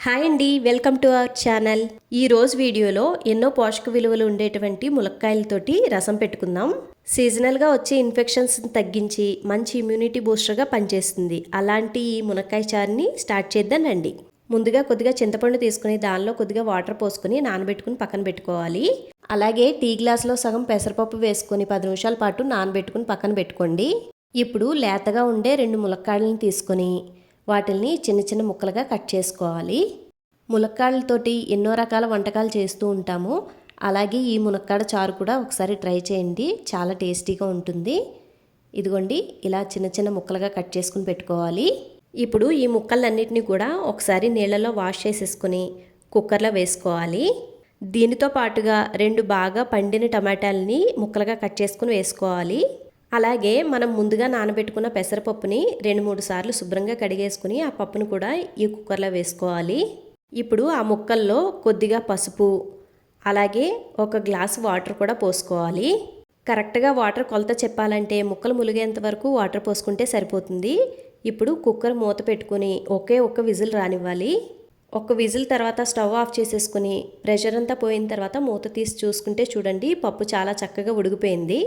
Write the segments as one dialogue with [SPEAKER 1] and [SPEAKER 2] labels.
[SPEAKER 1] Hi అండి, welcome to our channel. ఈరోజు వీడియోలో ఎన్నో పోషక విలువలు ఉండేటువంటి ములక్కాయలతోటి రసం పెట్టుకుందాం. సీజనల్గా వచ్చే ఇన్ఫెక్షన్స్ని తగ్గించి మంచి ఇమ్యూనిటీ బూస్టర్గా పనిచేస్తుంది. అలాంటి ఈ మునక్కాయ చారుని స్టార్ట్ చేద్దానండి. ముందుగా కొద్దిగా చింతపండు తీసుకుని దానిలో కొద్దిగా వాటర్ పోసుకొని నానబెట్టుకుని పక్కన పెట్టుకోవాలి. అలాగే టీ గ్లాస్లో సగం పెసరపప్పు వేసుకొని 10 నిమిషాల పాటు నానబెట్టుకుని పక్కన పెట్టుకోండి. ఇప్పుడు లేతగా ఉండే 2 ములక్కాయలను తీసుకొని వాటిల్ని చిన్న చిన్న ముక్కలుగా కట్ చేసుకోవాలి. ములక్కాడలతోటి ఎన్నో రకాల వంటకాలు చేస్తూ ఉంటాము. అలాగే ఈ మునక్కాడ చారు కూడా ఒకసారి ట్రై చేయండి, చాలా టేస్టీగా ఉంటుంది. ఇదిగోండి, ఇలా చిన్న చిన్న ముక్కలుగా కట్ చేసుకుని పెట్టుకోవాలి. ఇప్పుడు ఈ ముక్కలన్నిటిని కూడా ఒకసారి నీళ్ళలో వాష్ చేసేసుకుని కుక్కర్లో వేసుకోవాలి. దీనితో పాటుగా 2 బాగా పండిన టమాటాలని ముక్కలుగా కట్ చేసుకుని వేసుకోవాలి. అలాగే మనం ముందుగా నానబెట్టుకున్న పెసరపప్పుని 2-3 సార్లు శుభ్రంగా కడిగేసుకుని ఆ పప్పును కూడా ఈ కుక్కర్లో వేసుకోవాలి. ఇప్పుడు ఆ ముక్కల్లో కొద్దిగా పసుపు, అలాగే 1 గ్లాసు వాటర్ కూడా పోసుకోవాలి. కరెక్ట్గా వాటర్ కొలత చెప్పాలంటే ముక్కలు ములిగేంత వరకు వాటర్ పోసుకుంటే సరిపోతుంది. ఇప్పుడు కుక్కర్ మూత పెట్టుకుని ఒకే విజిల్ రానివ్వాలి. 1 విజిల్ తర్వాత స్టవ్ ఆఫ్ చేసేసుకుని ప్రెషర్ అంతా పోయిన తర్వాత మూత తీసి చూసుకుంటే చూడండి, పప్పు చాలా చక్కగా ఉడికిపోయింది.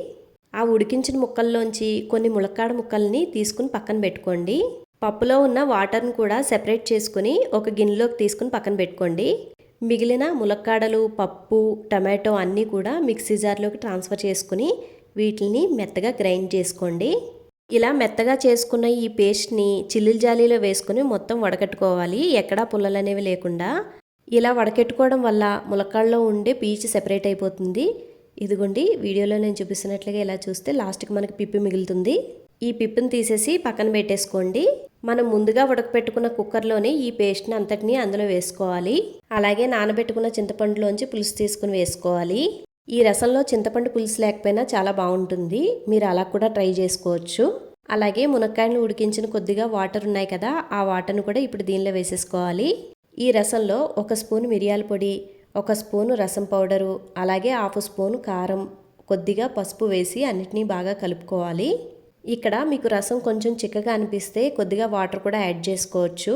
[SPEAKER 1] ఆ ఉడికించిన ముక్కల్లోంచి కొన్ని ములక్కాడ ముక్కల్ని తీసుకుని పక్కన పెట్టుకోండి. పప్పులో ఉన్న వాటర్ని కూడా సెపరేట్ చేసుకుని ఒక గిన్నెలోకి తీసుకుని పక్కన పెట్టుకోండి. మిగిలిన ములక్కాడలు, పప్పు, టమాటో అన్నీ కూడా మిక్సీ జార్లోకి ట్రాన్స్ఫర్ చేసుకుని వీటిని మెత్తగా గ్రైండ్ చేసుకోండి. ఇలా మెత్తగా చేసుకున్న ఈ పేస్ట్ని చిల్లుల జాలీలో వేసుకుని మొత్తం వడకట్టుకోవాలి, ఎక్కడా పుల్లలు అనేవి లేకుండా. ఇలా వడకెట్టుకోవడం వల్ల ములక్కాడలో ఉండే పీచు సెపరేట్ అయిపోతుంది. ఇదిగోండి, వీడియోలో నేను చూపిస్తున్నట్లుగా ఇలా చూస్తే లాస్ట్కి మనకి పిప్పి మిగులుతుంది. ఈ పిప్పిని తీసేసి పక్కన పెట్టేసుకోండి. మనం ముందుగా ఉడకపెట్టుకున్న కుక్కర్లోనే ఈ పేస్ట్ని అంతటినీ అందులో వేసుకోవాలి. అలాగే నానబెట్టుకున్న చింతపండులోంచి పులుసు తీసుకుని వేసుకోవాలి. ఈ రసంలో చింతపండు పులుసు లేకపోయినా చాలా బాగుంటుంది, మీరు అలా కూడా ట్రై చేసుకోవచ్చు. అలాగే మునక్కాయలను ఉడికించిన కొద్దిగా వాటర్ ఉన్నాయి కదా, ఆ వాటర్ను కూడా ఇప్పుడు దీనిలో వేసేసుకోవాలి. ఈ రసంలో 1 స్పూన్ మిరియాల పొడి, 1 స్పూను రసం పౌడరు, అలాగే 1/2 స్పూను కారం, కొద్దిగా పసుపు వేసి అన్నిటినీ బాగా కలుపుకోవాలి. ఇక్కడ మీకు రసం కొంచెం చిక్కగా అనిపిస్తే కొద్దిగా వాటర్ కూడా యాడ్ చేసుకోవచ్చు.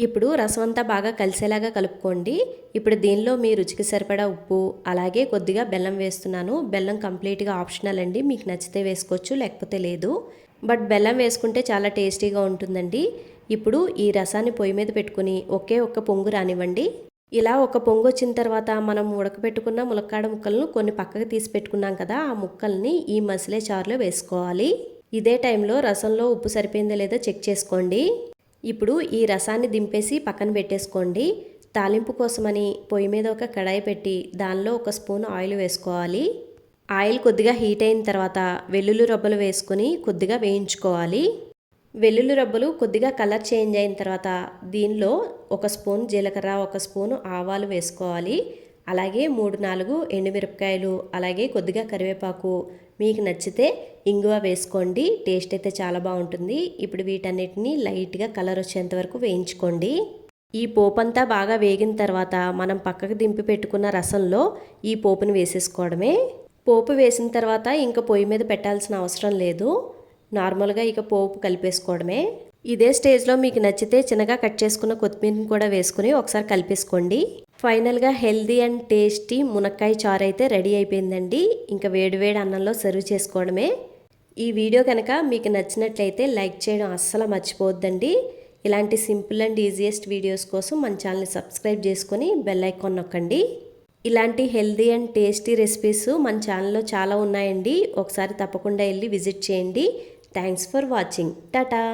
[SPEAKER 1] ఇప్పుడు రసం అంతా బాగా కలిసేలాగా కలుపుకోండి. ఇప్పుడు దీనిలో మీ రుచికి సరిపడా ఉప్పు, అలాగే కొద్దిగా బెల్లం వేస్తున్నాను. బెల్లం కంప్లీట్గా ఆప్షనల్ అండి, మీకు నచ్చితే వేసుకోవచ్చు, లేకపోతే లేదు. బట్ బెల్లం వేసుకుంటే చాలా టేస్టీగా ఉంటుందండి. ఇప్పుడు ఈ రసాన్ని పొయ్యి మీద పెట్టుకుని ఒకే పొంగు రానివ్వండి. ఇలా 1 పొంగు వచ్చిన తర్వాత మనం ఉడకబెట్టుకున్న ములక్కాడ ముక్కలను కొన్ని పక్కకు తీసి పెట్టుకున్నాం కదా, ఆ ముక్కల్ని ఈ మసిలే చారులో వేసుకోవాలి. ఇదే టైంలో రసంలో ఉప్పు సరిపోయిందో లేదో చెక్ చేసుకోండి. ఇప్పుడు ఈ రసాన్ని దింపేసి పక్కన పెట్టేసుకోండి. తాలింపు కోసమని పొయ్యి మీద ఒక కడాయి పెట్టి దానిలో 1 స్పూన్ ఆయిల్ వేసుకోవాలి. ఆయిల్ కొద్దిగా హీట్ అయిన తర్వాత వెల్లుల్లి రబ్బలు వేసుకుని కొద్దిగా వేయించుకోవాలి. వెల్లుల్లి రబ్బలు కొద్దిగా కలర్ చేంజ్ అయిన తర్వాత దీనిలో 1 స్పూన్ జీలకర్ర, 1 స్పూను ఆవాలు వేసుకోవాలి. అలాగే 3-4 ఎండుమిరపకాయలు, అలాగే కొద్దిగా కరివేపాకు, మీకు నచ్చితే ఇంగువ వేసుకోండి. టేస్ట్ అయితే చాలా బాగుంటుంది. ఇప్పుడు వీటన్నిటిని లైట్గా కలర్ వచ్చేంత వరకు వేయించుకోండి. ఈ పోపంతా బాగా వేగిన తర్వాత మనం పక్కకు దింపి పెట్టుకున్న రసంలో ఈ పోపుని వేసేసుకోవడమే. పోపు వేసిన తర్వాత ఇంకా పొయ్యి మీద పెట్టాల్సిన అవసరం లేదు, నార్మల్గా ఇక పోపు కలిపేసుకోవడమే. ఇదే స్టేజ్లో మీకు నచ్చితే చిన్నగా కట్ చేసుకున్న కొత్తిమీరని కూడా వేసుకుని ఒకసారి కలిపేసుకోండి. ఫైనల్గా హెల్దీ అండ్ టేస్టీ మునక్కాయ చారు అయితే రెడీ అయిపోయిందండి. ఇంకా వేడివేడి అన్నంలో సర్వ్ చేసుకోవడమే. ఈ వీడియో కనుక మీకు నచ్చినట్లయితే లైక్ చేయడం అస్సలు మర్చిపోవద్దండి. ఇలాంటి సింపుల్ అండ్ ఈజియెస్ట్ వీడియోస్ కోసం మన ఛానల్ని సబ్స్క్రైబ్ చేసుకొని బెల్ ఐకాన్ నొక్కండి. ఇలాంటి హెల్దీ అండ్ టేస్టీ రెసిపీస్ మన ఛానల్లో చాలా ఉన్నాయండి, ఒకసారి తప్పకుండా వెళ్ళి విజిట్ చేయండి. Thanks for watching. టాటా.